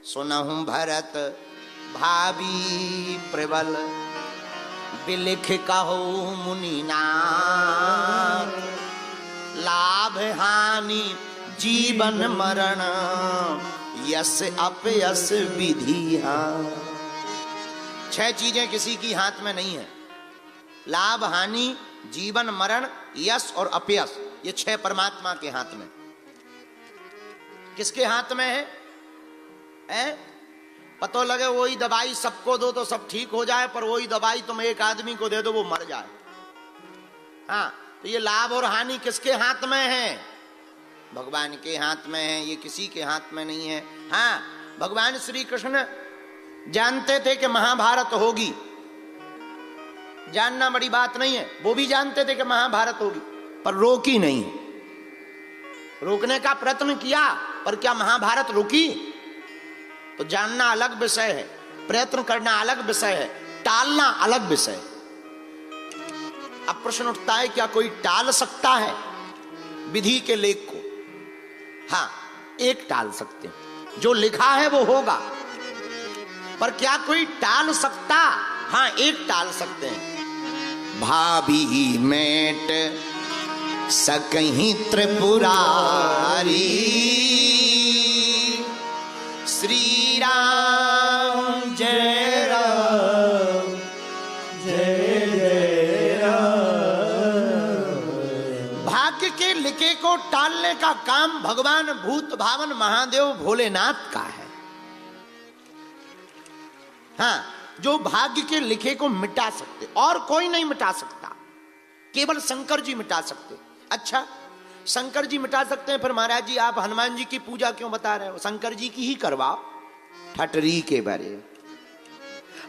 सुनहु भरत भावी प्रबल, बिलिख कहो मुनिनाथ, लाभ हानि जीवन मरण, यस अपयस विधि। छह चीजें किसी की हाथ में नहीं है, लाभ हानि जीवन मरण यश और अपयश, ये छह परमात्मा के हाथ में। किसके हाथ में है? पता लगे वही दवाई सबको दो तो सब ठीक हो जाए, पर वही दवाई तुम एक आदमी को दे दो वो मर जाए। हाँ, तो ये लाभ और हानि किसके हाथ में है? भगवान के हाथ में है, ये किसी के हाथ में नहीं है। हाँ, भगवान श्री कृष्ण जानते थे कि महाभारत होगी, जानना बड़ी बात नहीं है, वो भी जानते थे कि महाभारत होगी, पर रोकी नहीं। रोकने का प्रयत्न किया, पर क्या महाभारत रुकी? तो जानना अलग विषय है, प्रयत्न करना अलग विषय है, टालना अलग विषय। अब प्रश्न उठता है, क्या कोई टाल सकता है विधि के लेख को? हाँ, एक टाल सकते हैं, जो लिखा है वो होगा, पर क्या कोई टाल सकता? हाँ, एक टाल सकते हैं। भाभी मेट सकहीं त्रिपुरारी, श्री राम जय राम जय जय राम। भाग्य के लिखे को टालने का काम भगवान भूत भावन महादेव भोलेनाथ का है। हाँ, जो भाग्य के लिखे को मिटा सकते, और कोई नहीं मिटा सकता, केवल शंकर जी मिटा सकते। अच्छा, शंकर जी मिटा सकते हैं, फिर महाराज जी आप हनुमान जी की पूजा क्यों बता रहे हो? शंकर जी की ही करवाओ, ठटरी के बारे।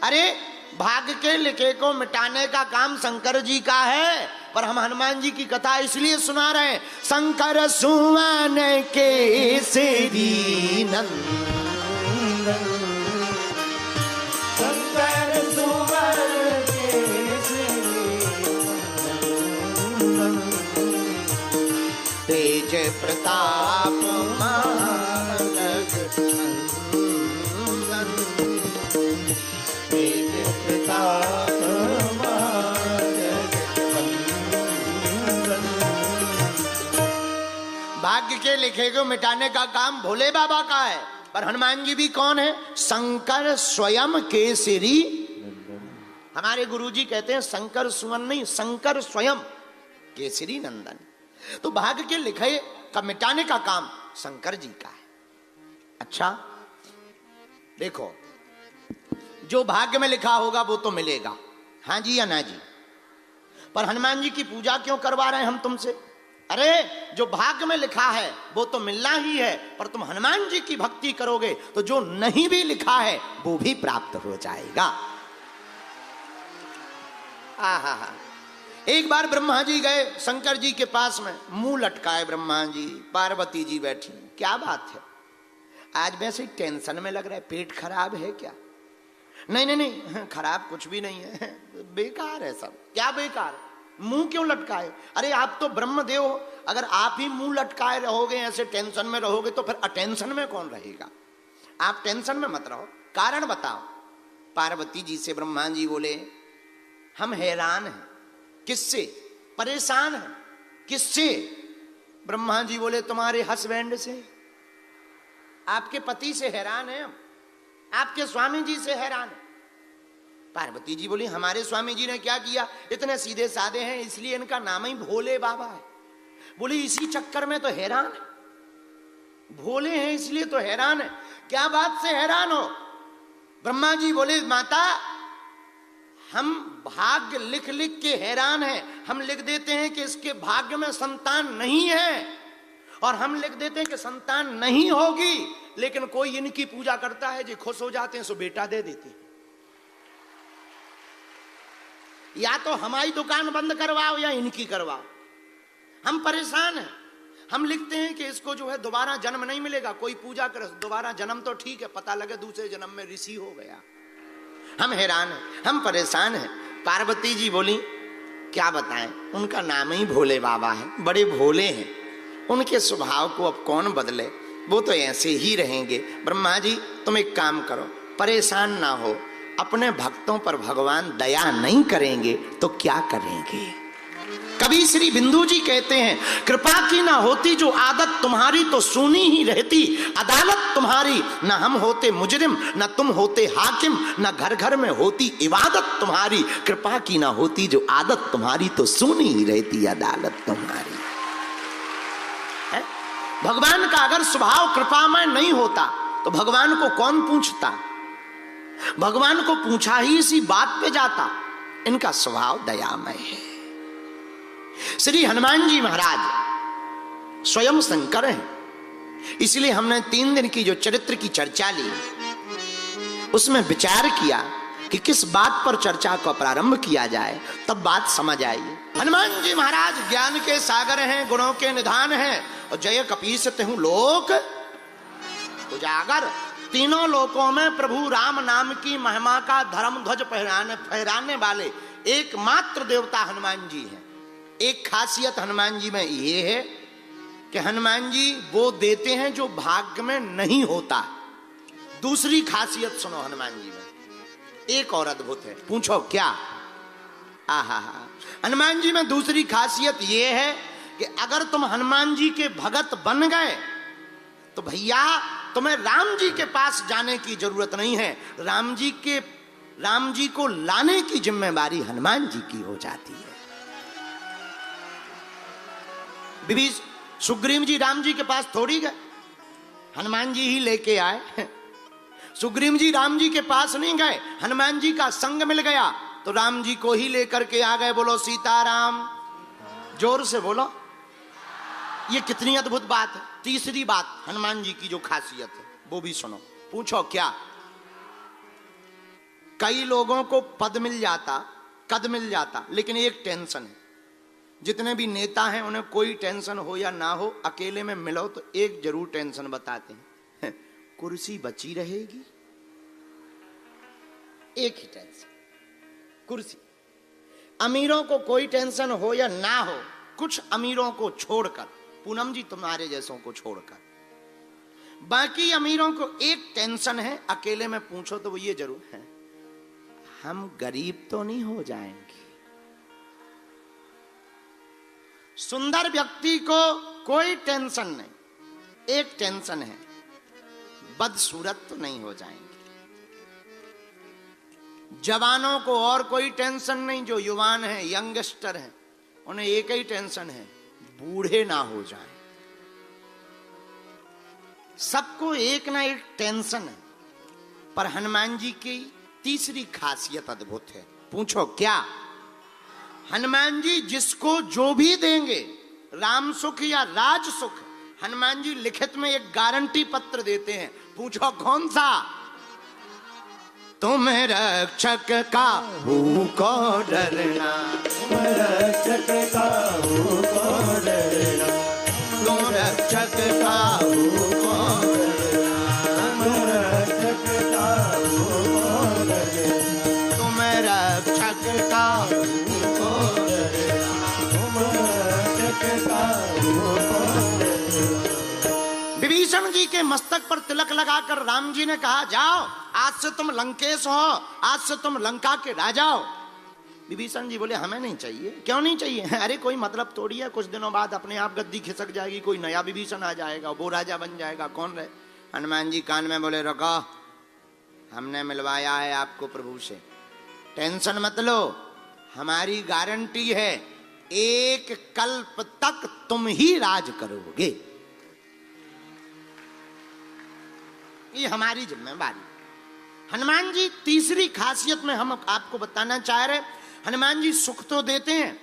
अरे, भाग्य के लिखे को मिटाने का काम शंकर जी का है, पर हम हनुमान जी की कथा इसलिए सुना रहे हैं, शंकर सुवन केसरी नंदन, शंकर सुवन केसरी नंदन, तेज प्रताप महाजग नंदन, तेज प्रताप महाजग नंदन। भाग्य के लिखे को मिटाने का काम भोले बाबा का है, पर हनुमान जी भी कौन है? शंकर स्वयं केसरी। हमारे गुरुजी कहते हैं शंकर सुवन नहीं, शंकर स्वयं केसरी नंदन। तो भाग्य के लिखे का मिटाने का काम शंकर जी का है। अच्छा, देखो, जो भाग्य में लिखा होगा वो तो मिलेगा, हाँ जी या ना जी, पर हनुमान जी की पूजा क्यों करवा रहे हैं हम तुमसे? अरे, जो भाग्य में लिखा है वो तो मिलना ही है, पर तुम हनुमान जी की भक्ति करोगे तो जो नहीं भी लिखा है वो भी प्राप्त हो जाएगा। आहा, एक बार ब्रह्मा जी गए शंकर जी के पास में, मुंह लटकाए ब्रह्मा जी, पार्वती जी बैठी। क्या बात है, आज वैसे टेंशन में लग रहा है, पेट खराब है क्या? नहीं नहीं नहीं, खराब कुछ भी नहीं है, बेकार है सब। क्या बेकार? मुंह क्यों लटकाए? अरे, आप तो ब्रह्मदेव हो, अगर आप ही मुंह लटकाए रहोगे, ऐसे टेंशन में रहोगे, तो फिर अटेंशन में कौन रहेगा? आप टेंशन में मत रहो, कारण बताओ। पार्वती जी से ब्रह्मा जी बोले, हम हैरान हैं। किससे? परेशान हैं। किससे? ब्रह्मा जी बोले, तुम्हारे हस्बैंड से, आपके पति से हैरान है हम, आपके स्वामी जी से हैरान है। पार्वती जी बोली, हमारे स्वामी जी ने क्या किया? इतने सीधे साधे हैं, इसलिए इनका नाम ही भोले बाबा है। बोली, इसी चक्कर में तो हैरान है, भोले हैं इसलिए तो हैरान है। क्या बात से हैरान हो? ब्रह्मा जी बोले, माता, हम भाग्य लिख लिख के हैरान हैं। हम लिख देते हैं कि इसके भाग्य में संतान नहीं है, और हम लिख देते हैं कि संतान नहीं होगी, लेकिन कोई इनकी पूजा करता है जो खुश हो जाते हैं, सो बेटा दे देते हैं। या तो हमारी दुकान बंद करवाओ या इनकी करवाओ। हम परेशान हैं। हम लिखते हैं कि इसको जो है दोबारा जन्म नहीं मिलेगा, कोई पूजा करे, दोबारा जन्म तो ठीक है, पता लगे दूसरे जन्म में ऋषि हो गया। हम हैरान हैं, हम परेशान हैं। पार्वती जी बोली, क्या बताएं, उनका नाम ही भोले बाबा है, बड़े भोले हैं, उनके स्वभाव को अब कौन बदले। वो तो ऐसे ही रहेंगे। ब्रह्मा जी तुम एक काम करो, परेशान ना हो, अपने भक्तों पर भगवान दया नहीं करेंगे तो क्या करेंगे। कभी श्री बिंदु जी कहते हैं, कृपा की ना होती जो आदत तुम्हारी तो सुनी ही रहती अदालत तुम्हारी, न हम होते मुजरिम न तुम होते हाकिम, न घर घर में होती इबादत तुम्हारी। कृपा की ना होती जो आदत तुम्हारी तो सुनी ही रहती अदालत तुम्हारी। है? भगवान का अगर स्वभाव कृपामय नहीं होता तो भगवान को कौन पूछता। भगवान को पूछा ही इसी बात पे जाता, इनका स्वभाव दयामय है। श्री हनुमान जी महाराज स्वयं शंकर हैं, इसलिए हमने 3 दिन की जो चरित्र की चर्चा ली उसमें विचार किया कि किस बात पर चर्चा को प्रारंभ किया जाए, तब बात समझ आई। हनुमान जी महाराज ज्ञान के सागर हैं, गुणों के निधान हैं, और जय कपीस तिहु लोक उजागर। तीनों लोकों में प्रभु राम नाम की महिमा का धर्म ध्वज फहराने वाले एकमात्र देवता हनुमान जी हैं। एक खासियत हनुमान जी में ये है कि हनुमान जी वो देते हैं जो भाग्य में नहीं होता। दूसरी खासियत सुनो हनुमान जी में, एक और अद्भुत है, पूछो क्या। आहा, हनुमान जी में दूसरी खासियत ये है कि अगर तुम हनुमान जी के भगत बन गए तो भैया तुम्हें राम जी के पास जाने की जरूरत नहीं है, राम जी को लाने की जिम्मेदारी हनुमान जी की हो जाती है। सुग्रीव जी राम जी के पास थोड़ी गए, हनुमान जी ही लेके आए। सुग्रीव जी राम जी के पास नहीं गए, हनुमान जी का संग मिल गया तो राम जी को ही लेकर के आ गए। बोलो सीताराम, जोर से बोलो। ये कितनी अद्भुत बात है। तीसरी बात हनुमान जी की जो खासियत है वो भी सुनो, पूछो क्या। कई लोगों को पद मिल जाता, कद मिल जाता, लेकिन एक टेंशन है। जितने भी नेता हैं उन्हें कोई टेंशन हो या ना हो, अकेले में मिलो तो एक जरूर टेंशन बताते हैं, कुर्सी बची रहेगी। एक ही टेंशन, कुर्सी। अमीरों को कोई टेंशन हो या ना हो, कुछ अमीरों को छोड़कर, पूनम जी तुम्हारे जैसों को छोड़कर, बाकी अमीरों को एक टेंशन है, अकेले में पूछो तो वो ये जरूर है, हम गरीब तो नहीं हो जाएंगे। सुंदर व्यक्ति को कोई टेंशन नहीं, एक टेंशन है, बदसूरत तो नहीं हो जाएंगे। जवानों को और कोई टेंशन नहीं, जो युवान हैं, यंगस्टर हैं, उन्हें एक ही टेंशन है, बूढ़े ना हो जाएं। सबको एक ना एक टेंशन है। पर हनुमान जी की तीसरी खासियत अद्भुत है, पूछो क्या। हनुमान जी जिसको जो भी देंगे, राम सुख या राज सुख, हनुमान जी लिखित में एक गारंटी पत्र देते हैं, पूछो कौन सा। तुम रक्षक का को डरना, तुम रक्षक का को डरना, तुम रक्षक का को डरना, तुम रक्षक का को डरना, तुम रक्षक का विभीषण जी के मस्तक पर तिलक लगाकर राम जी ने कहा, जाओ आज से तुम लंकेश हो, आज से तुम लंका के राजा हो। विभीषण जी बोले हमें नहीं चाहिए। क्यों नहीं चाहिए? अरे कोई मतलब थोड़ी है, कुछ दिनों बाद अपने आप गद्दी खिसक जाएगी, कोई नया विभीषण आ जाएगा, वो राजा बन जाएगा, कौन रहे। हनुमान जी कान में बोले, रुको, हमने मिलवाया है आपको प्रभु से, टेंशन मत लो, हमारी गारंटी है, एक कल्प तक तुम ही राज करोगे, ये हमारी जिम्मेदारी। हनुमान जी तीसरी खासियत में हम आपको बताना चाह रहे, हनुमान जी सुख तो देते हैं,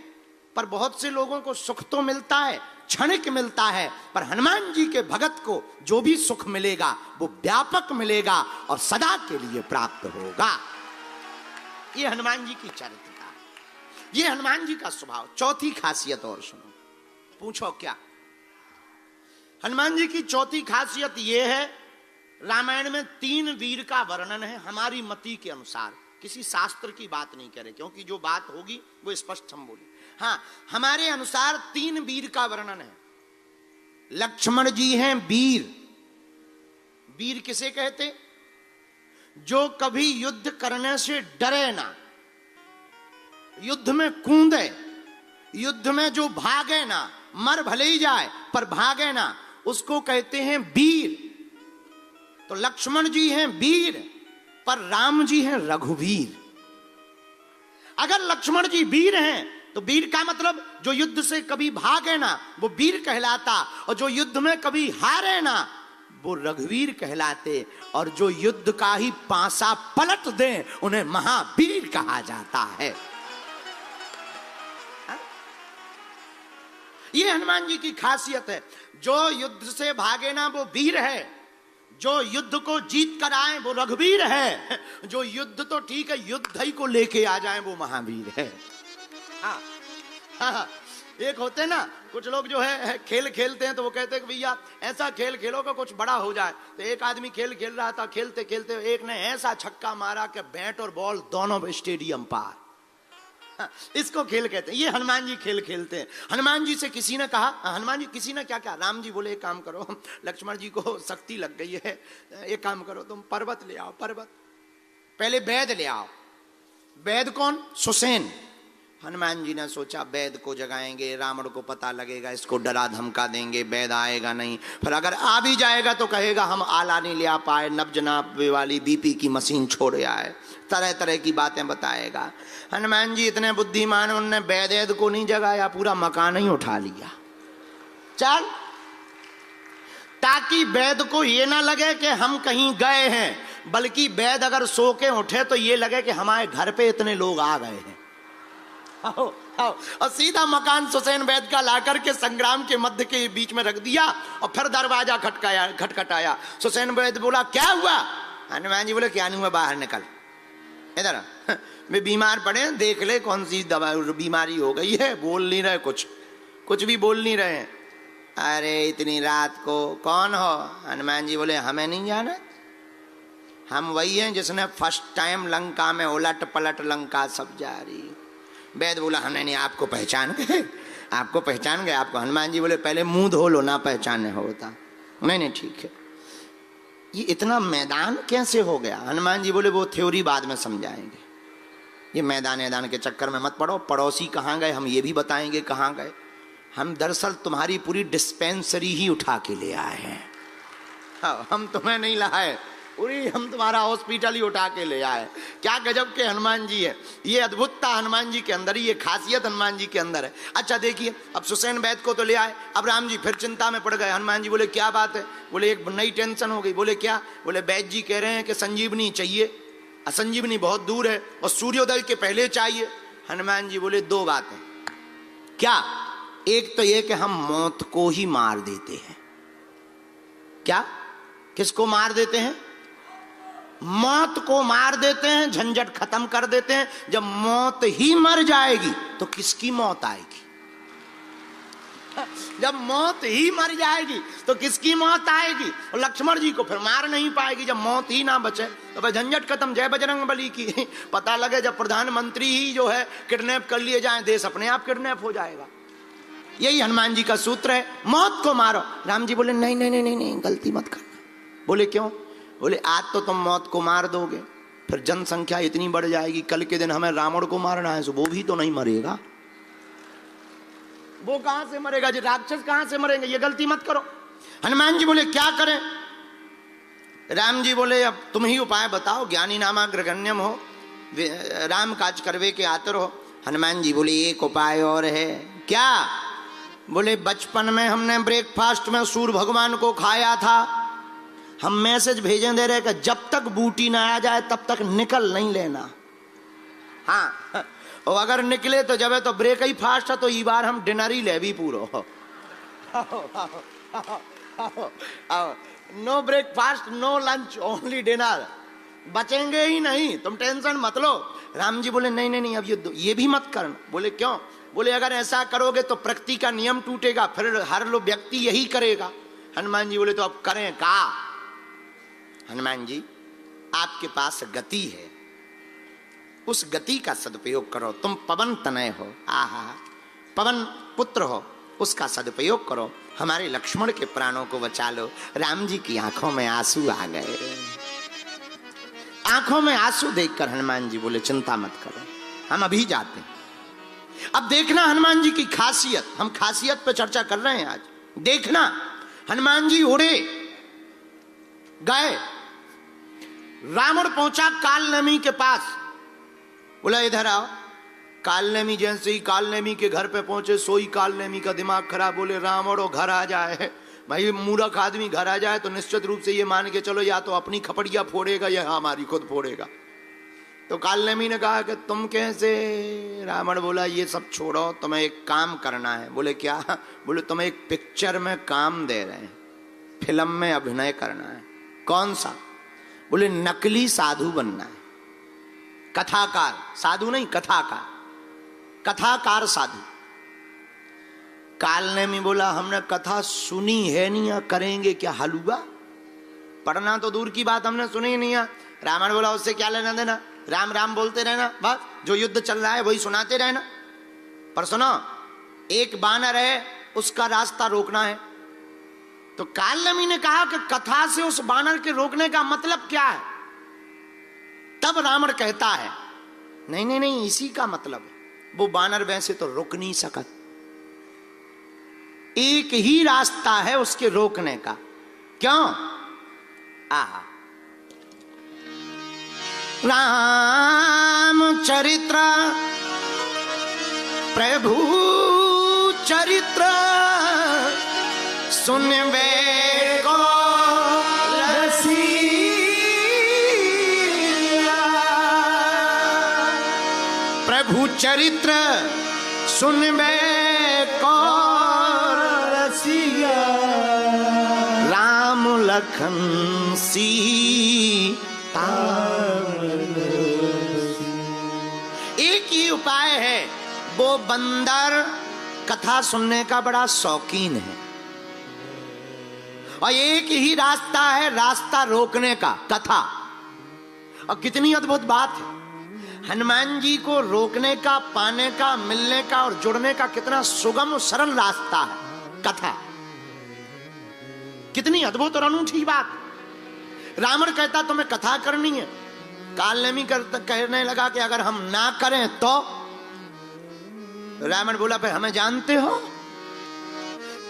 पर बहुत से लोगों को सुख तो मिलता है, क्षणिक मिलता है, पर हनुमान जी के भगत को जो भी सुख मिलेगा वो व्यापक मिलेगा और सदा के लिए प्राप्त होगा। ये हनुमान जी की चरित्रता, ये हनुमान जी का स्वभाव। चौथी खासियत और सुनो, पूछो क्या। हनुमान जी की चौथी खासियत ये है, रामायण में 3 वीर का वर्णन है हमारी मति के अनुसार, किसी शास्त्र की बात नहीं करे, क्योंकि जो बात होगी वो स्पष्ट हम बोले। हाँ, हमारे अनुसार 3 वीर का वर्णन है। लक्ष्मण जी हैं वीर, वीर किसे कहते? जो कभी युद्ध करने से डरे ना, युद्ध में कूदे, युद्ध में जो भागे ना, मर भले ही जाए पर भागे ना, उसको कहते हैं वीर। तो लक्ष्मण जी हैं वीर, पर राम जी हैं रघुवीर। अगर लक्ष्मण जी वीर हैं तो वीर का मतलब जो युद्ध से कभी भागे ना वो वीर कहलाता, और जो युद्ध में कभी हारे ना वो रघुवीर कहलाते, और जो युद्ध का ही पासा पलट दे उन्हें महावीर कहा जाता है। ये हनुमान जी की खासियत है। जो युद्ध से भागे ना वो वीर है, जो युद्ध को जीत कर आए वो रघुवीर है, जो युद्ध तो ठीक है युद्ध ही को लेके आ जाए वो महावीर है। हाँ, हाँ, एक होते ना कुछ लोग जो है खेल खेलते हैं तो वो कहते हैं कि भैया ऐसा खेल खेलो कि कुछ बड़ा हो जाए। तो एक आदमी खेल खेल रहा था, खेलते खेलते एक ने ऐसा छक्का मारा कि बैट और बॉल दोनों स्टेडियम पार। इसको खेल कहते हैं। ये हनुमान जी खेल खेलते हैं। हनुमान जी से किसी ने कहा, हनुमान जी किसी ने क्या कहा, राम जी बोले एक काम करो, लक्ष्मण जी को शक्ति लग गई है, एक काम करो तुम पर्वत ले आओ, पर्वत पहले वैद ले आओ। वैद कौन? सुसेन। हनुमान जी ने सोचा वैद को जगाएंगे, रावण को पता लगेगा, इसको डरा धमका देंगे, वैद आएगा नहीं, फिर अगर आ भी जाएगा तो कहेगा हम आला नहीं ले आ पाए, नब्ज नापे वाली बीपी की मशीन छोड़ आए, तरह तरह की बातें बताएगा। हनुमान जी इतने बुद्धिमान, उनने वैद को नहीं जगाया, पूरा मकान ही उठा लिया, चल, ताकि वैद को ये ना लगे कि हम कहीं गए हैं, बल्कि वैद अगर सो के उठे तो ये लगे कि हमारे घर पे इतने लोग आ गए हैं। आओ, आओ, और सीधा मकान सुसेन वैद का लाकर के संग्राम के मध्य के बीच में रख दिया, और फिर दरवाजा खटखटाया। सुसेन वैद बोला क्या हुआ? हनुमान जी बोले क्या नहीं हुआ, बाहर निकल, इधर वे बीमार पड़े, देख ले कौन सी दवा बीमारी हो गई है। बोल नहीं रहे, कुछ भी बोल नहीं रहे। अरे इतनी रात को कौन हो? हनुमान जी बोले हमें नहीं जाना, हम वही हैं जिसने फर्स्ट टाइम लंका में उलट पलट लंका सब जारी। वैद बोला हमने नहीं, आपको पहचान गए, आपको पहचान गए आपको। हनुमान जी बोले पहले मुंह धो लो ना पहचाने होता। नहीं ठीक है। ये इतना मैदान कैसे हो गया? हनुमान जी बोले वो थ्योरी बाद में समझाएंगे, ये मैदान के चक्कर में मत पड़ो। पड़ोसी कहाँ गए हम ये भी बताएंगे कहाँ गए। हम दरअसल तुम्हारी पूरी डिस्पेंसरी ही उठा के ले आए हैं। हाँ, हम तुम्हें नहीं लाए, पूरी हम तुम्हारा हॉस्पिटल ही उठा के ले आए। क्या गजब के हनुमान जी है। ये अद्भुतता हनुमान जी के अंदर, ये खासियत हनुमान जी के अंदर है। अच्छा देखिए, अब सुसेन वैद को तो ले आए, अब राम जी फिर चिंता में पड़ गए। हनुमान जी बोले क्या बात है? बोले एक नई टेंशन हो गई। बोले क्या? बोले वैद जी कह रहे हैं कि संजीवनी चाहिए, असंजीवनी बहुत दूर है और सूर्योदय के पहले चाहिए। हनुमान जी बोले दो बातें। क्या? एक तो ये कि हम मौत को ही मार देते हैं। क्या? किसको मार देते हैं? मौत को मार देते हैं, झंझट खत्म कर देते हैं। जब मौत ही मर जाएगी तो किसकी मौत आएगी? जब मौत ही मर जाएगी तो किसकी मौत आएगी? और लक्ष्मण जी को फिर मार नहीं पाएगी जब मौत ही ना बचे। तो भाई झंझट खत्म, जय बजरंग बली की। पता लगे जब प्रधानमंत्री ही जो है किडनैप कर लिए जाए, देश अपने आप किडनैप हो जाएगा। यही हनुमान जी का सूत्र है, मौत को मारो। राम जी बोले नहीं नहीं नहीं नहीं, गलती मत करना। बोले क्यों? बोले आज तो तुम मौत को मार दोगे, फिर जनसंख्या इतनी बढ़ जाएगी, कल के दिन हमें रावण को मारना है, वो भी तो नहीं मरेगा। वो कहां से मरेगा जी? राक्षस कहां से मरेंगे? ये गलती मत करो। हनुमान जी बोले क्या करें? राम जी बोले अब तुम ही उपाय बताओ, ज्ञानी नामा ग्रगण्यम हो, राम काज करवे के आतर हो। हनुमान जी बोले एक उपाय और है। क्या? बोले बचपन में हमने ब्रेकफास्ट में सूर्य भगवान को खाया था, हम मैसेज भेजें दे रहे कि जब तक बूटी ना आ जाए तब तक निकल नहीं लेना। हाँ, और अगर निकले तो जब है तो ब्रेक ही फास्ट है, तो ये बार हम डिनर ही ले भी पूरो। No breakfast no lunch only dinner, बचेंगे ही नहीं, तुम टेंशन मत लो। राम जी बोले नहीं नहीं नहीं, अब ये भी मत करना। बोले क्यों? बोले अगर ऐसा करोगे तो प्रकृति का नियम टूटेगा, फिर हर लो व्यक्ति यही करेगा। हनुमान जी बोले तो अब करें का? हनुमान जी आपके पास गति है, उस गति का सदुपयोग करो। तुम पवन तनय हो, आहा, पवन पुत्र हो, उसका सदुपयोग करो। हमारे लक्ष्मण के प्राणों को बचा लो। राम जी की आंखों में आंसू आ गए। आंखों में आंसू देखकर हनुमान जी बोले चिंता मत करो, हम अभी जाते हैं। अब देखना हनुमान जी की खासियत, हम खासियत पे चर्चा कर रहे हैं आज। देखना हनुमान जी उड़े गए, रावण पहुंचा कालनेमी के पास, बोला इधर आओ। कालनेमी जैसे ही कालनेमी के घर पे पहुंचे, सोई कालनेमी का दिमाग खराब, बोले रावण वो घर आ जाए। भाई मूर्ख आदमी घर आ जाए तो निश्चित रूप से ये मान के चलो या तो अपनी खपड़िया फोड़ेगा या हमारी खुद फोड़ेगा। तो कालनेमी ने कहा कि तुम कैसे? रावण बोला ये सब छोड़ो, तुम्हें एक काम करना है। बोले क्या? बोले तुम्हें एक पिक्चर में काम दे रहे हैं, फिल्म में अभिनय करना है। कौन सा? बोले नकली साधु बनना है, कथाकार, साधु नहीं कथाकार, कथाकार साधु। कालनेमी बोला हमने कथा सुनी है नहीं, या करेंगे क्या हलवा? पढ़ना तो दूर की बात, हमने सुनी नहीं है। रावण बोला उससे क्या लेना देना, राम राम बोलते रहना, बस जो युद्ध चल रहा है वही सुनाते रहना। पर सुनो, एक बानर है, उसका रास्ता रोकना है। तो कालनेमी ने कहा कि कथा से उस बानर के रोकने का मतलब क्या है? तब रावण कहता है नहीं नहीं नहीं, इसी का मतलब है, वो बानर वैसे तो रुक नहीं सकत, एक ही रास्ता है उसके रोकने का। क्यों? आहा, राम चरित्र प्रभु चरित्र सुनवे को रसिया, प्रभु चरित्र सुनवे को रसिया, राम लखन सीता। एक ही उपाय है, वो बंदर कथा सुनने का बड़ा शौकीन है, और एक ही रास्ता है रास्ता रोकने का, कथा। और कितनी अद्भुत बात है, हनुमान जी को रोकने का, पाने का, मिलने का और जुड़ने का कितना सुगम और सरल रास्ता है, कथा। कितनी अद्भुत और अनूठी बात। रावण कहता तुम्हें कथा करनी है, कालनेमी कहने लगा कि अगर हम ना करें तो? रावण बोला भाई हमें जानते हो?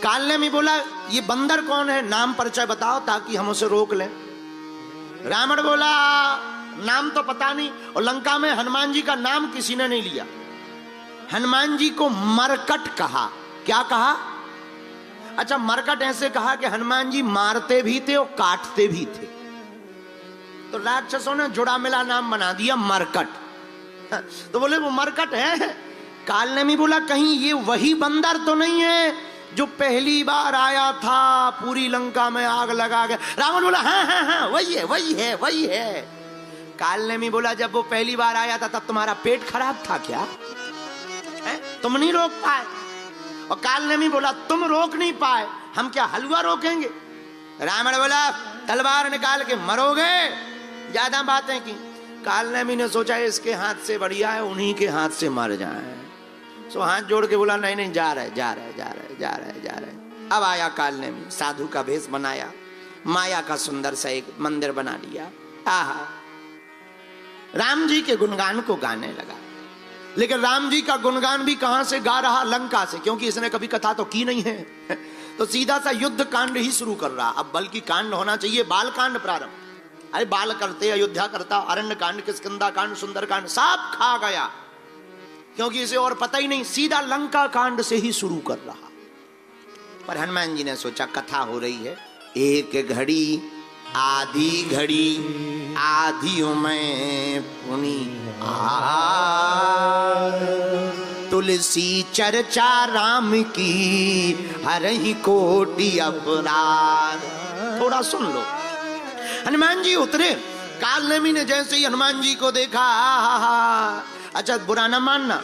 कालनेमी बोला ये बंदर कौन है, नाम परिचय बताओ ताकि हम उसे रोक लें। रावण बोला नाम तो पता नहीं, और लंका में हनुमान जी का नाम किसी ने नहीं लिया। हनुमान जी को मरकट कहा। क्या कहा? अच्छा, मरकट ऐसे कहा कि हनुमान जी मारते भी थे और काटते भी थे, तो राक्षसों ने जुड़ा मिला नाम बना दिया मरकट। तो बोले वो मरकट है। कालनेमी बोला कहीं ये वही बंदर तो नहीं है जो पहली बार आया था, पूरी लंका में आग लगा गया? रावण बोला हाँ हाँ हाँ वही है वही है वही है। कालनेमी बोला जब वो पहली बार आया था तब तुम्हारा पेट खराब था क्या? तुम नहीं रोक पाए? और कालनेमी बोला तुम रोक नहीं पाए, हम क्या हलवा रोकेंगे? रावण बोला तलवार निकाल के मरोगे, ज्यादा बातें की। कालनेमी ने सोचा इसके हाथ से बढ़िया है उन्हीं के हाथ से मर जाए, सो हाथ जोड़ के बोला नहीं नहीं जा रहे जा रहे जा रहे जा रहे जा रहे। अब आया कालनेमी, साधु का भेष बनाया, माया का सुंदर सा एक मंदिर बना लिया। आहा, राम जी के गुणगान को गाने लगा। लेकिन राम जी का गुणगान भी कहां से गा रहा? लंका से, क्योंकि इसने कभी कथा तो की नहीं है। तो सीधा सा युद्ध कांड ही शुरू कर रहा। अब बल्कि कांड होना चाहिए बाल कांड प्रारंभ। अरे बाल करते, अयोध्या करता, अरण्य कांड, किष्किंधा कांड, सुंदर कांड सब खा गया, क्योंकि इसे और पता ही नहीं। सीधा लंका कांड से ही शुरू कर रहा। पर हनुमान जी ने सोचा कथा हो रही है, एक घड़ी आधी घड़ी आधियों में पुनी तुलसी चर्चा राम की हरहि कोटि अपराध। थोड़ा सुन लो। हनुमान जी उतरे, कालनेमी ने जैसे ही हनुमान जी को देखा, अच्छा बुरा ना मानना,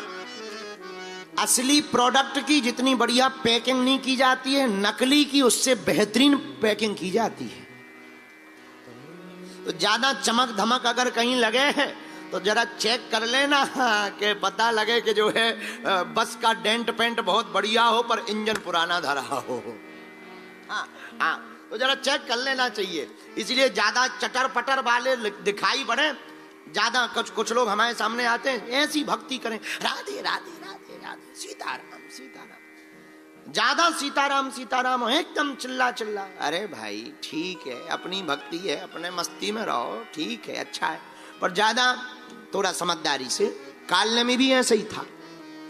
असली प्रोडक्ट की जितनी बढ़िया पैकिंग नहीं की जाती है, नकली की उससे बेहतरीन पैकिंग की जाती है। तो ज्यादा चमक धमक अगर कहीं लगे तो जरा चेक कर लेना कि पता लगे कि जो है बस का डेंट पेंट बहुत बढ़िया हो पर इंजन पुराना धरा हो। हाँ हाँ, तो जरा चेक कर लेना चाहिए। इसलिए ज्यादा चटर पटर वाले दिखाई पड़े, ज्यादा कुछ लोग हमारे सामने आते हैं, ऐसी भक्ति करें, राधे राधे राधे राधे सीताराम सीताराम, ज्यादा सीताराम सीताराम हो, एकदम चिल्ला चिल्ला। अरे भाई ठीक है, अपनी भक्ति है, अपने मस्ती में रहो, ठीक है, अच्छा है, पर ज्यादा थोड़ा समझदारी से। कालने में भी ऐसे ही था,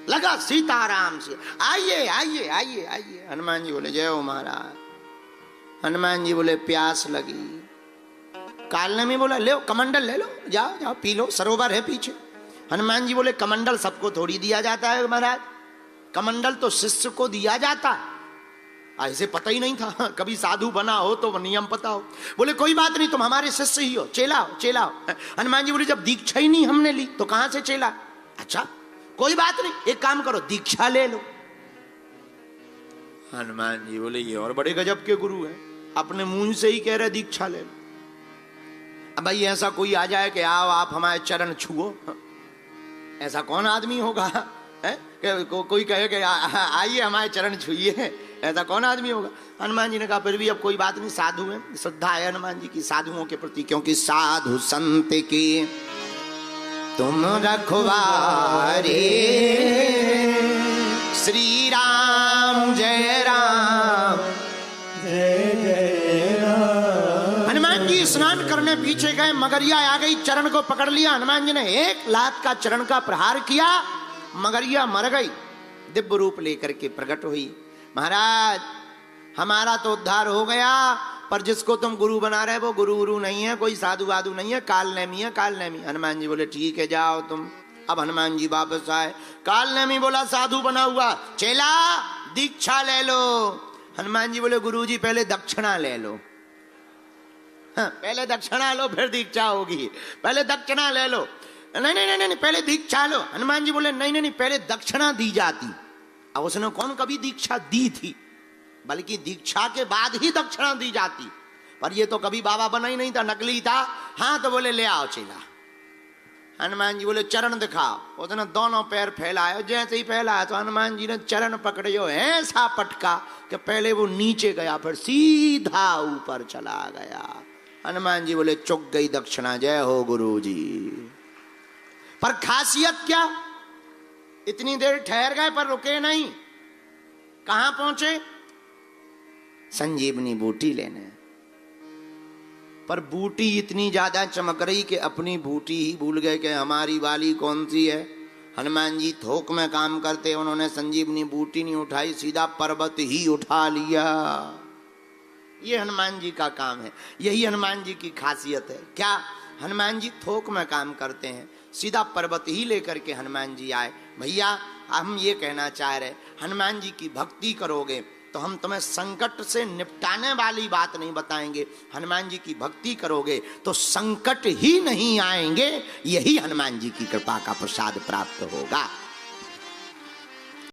लगा सीताराम से, आइए आइए आइए आइए। हनुमान जी बोले जय हो महाराज। हनुमान जी बोले प्यास लगी। कालने में बोला ले कमंडल ले लो, जाओ जाओ पी लो, सरोवर है पीछे। हनुमान जी बोले कमंडल सबको थोड़ी दिया जाता है महाराज, कमंडल तो शिष्य को दिया जाता है। ऐसे पता ही नहीं था, कभी साधु बना हो तो नियम पता हो। बोले कोई बात नहीं, तुम हमारे शिष्य ही हो, चेला हो चेला हो। हनुमान जी बोले जब दीक्षा ही नहीं हमने ली तो कहां से चेला? अच्छा कोई बात नहीं, एक काम करो दीक्षा ले लो। हनुमान जी बोले ये और बड़े गजब के गुरु हैं, अपने मुंह से ही कह रहे दीक्षा ले लो। अब भाई ऐसा कोई आ जाए कि आओ आप हमारे चरण छुओ, ऐसा कौन आदमी होगा है? कोई कहे कि आइए हमारे चरण छुइए, ऐसा कौन आदमी होगा? हनुमान जी ने कहा फिर भी अब कोई बात नहीं, साधु है, श्रद्धा है हनुमान जी की साधुओं के प्रति, क्योंकि साधु संत की तुम रखवारे, श्री राम जय राम जय जय राम। हनुमान जी स्नान करने पीछे गए, मगरिया आ गई, चरण को पकड़ लिया। हनुमान जी ने एक लात का चरण का प्रहार किया, मगरिया मर गई, दिव्य रूप लेकर के प्रकट हुई। महाराज हमारा तो उद्धार हो गया, पर जिसको तुम गुरु बना रहे वो गुरु नहीं है, कोई साधु वाधु नहीं है, कालनेमी है कालनेमी। हनुमान जी बोले ठीक है जाओ तुम। अब हनुमान जी वापस आए, कालनेमी बोला साधु बना हुआ, चेला दीक्षा ले लो। हनुमान जी बोले गुरु जी पहले दक्षिणा ले लो। हाँ, पहले दक्षिणा लो फिर दीक्षा होगी, पहले दक्षिणा ले लो। नहीं नहीं नहीं नहीं पहले दीक्षा लो। हनुमान जी बोले नहीं नहीं नहीं पहले दक्षिणा दी जाती। अब उसने कौन कभी दीक्षा दी थी, बल्कि दीक्षा के बाद ही दक्षिणा दी जाती, पर ये तो कभी बाबा बना ही नहीं था, नकली था। हाँ तो बोले ले आओ चेला। हनुमान जी बोले चरण दिखाओ। उसने दोनों पैर फैलाए, जैसे ही फैलाया तो हनुमान जी ने चरण पकड़े, ऐसा पटका कि पहले वो नीचे गया फिर सीधा ऊपर चला गया। हनुमान जी बोले चुक गई दक्षिणा, जय हो गुरु जी। पर खासियत क्या, इतनी देर ठहर गए पर रुके नहीं। कहां पहुंचे? संजीवनी बूटी लेने। पर बूटी इतनी ज्यादा चमक रही कि अपनी बूटी ही भूल गए कि हमारी वाली कौन सी है। हनुमान जी थोक में काम करते, उन्होंने संजीवनी बूटी नहीं उठाई, सीधा पर्वत ही उठा लिया। ये हनुमान जी का काम है, यही हनुमान जी की खासियत है। क्या? हनुमान जी थोक में काम करते हैं, सीधा पर्वत ही लेकर के हनुमान जी आए। भैया हम ये कहना चाह रहे, हनुमान जी की भक्ति करोगे तो हम तुम्हें संकट से निपटाने वाली बात नहीं बताएंगे, हनुमान जी की भक्ति करोगे तो संकट ही नहीं आएंगे, यही हनुमान जी की कृपा का प्रसाद प्राप्त होगा।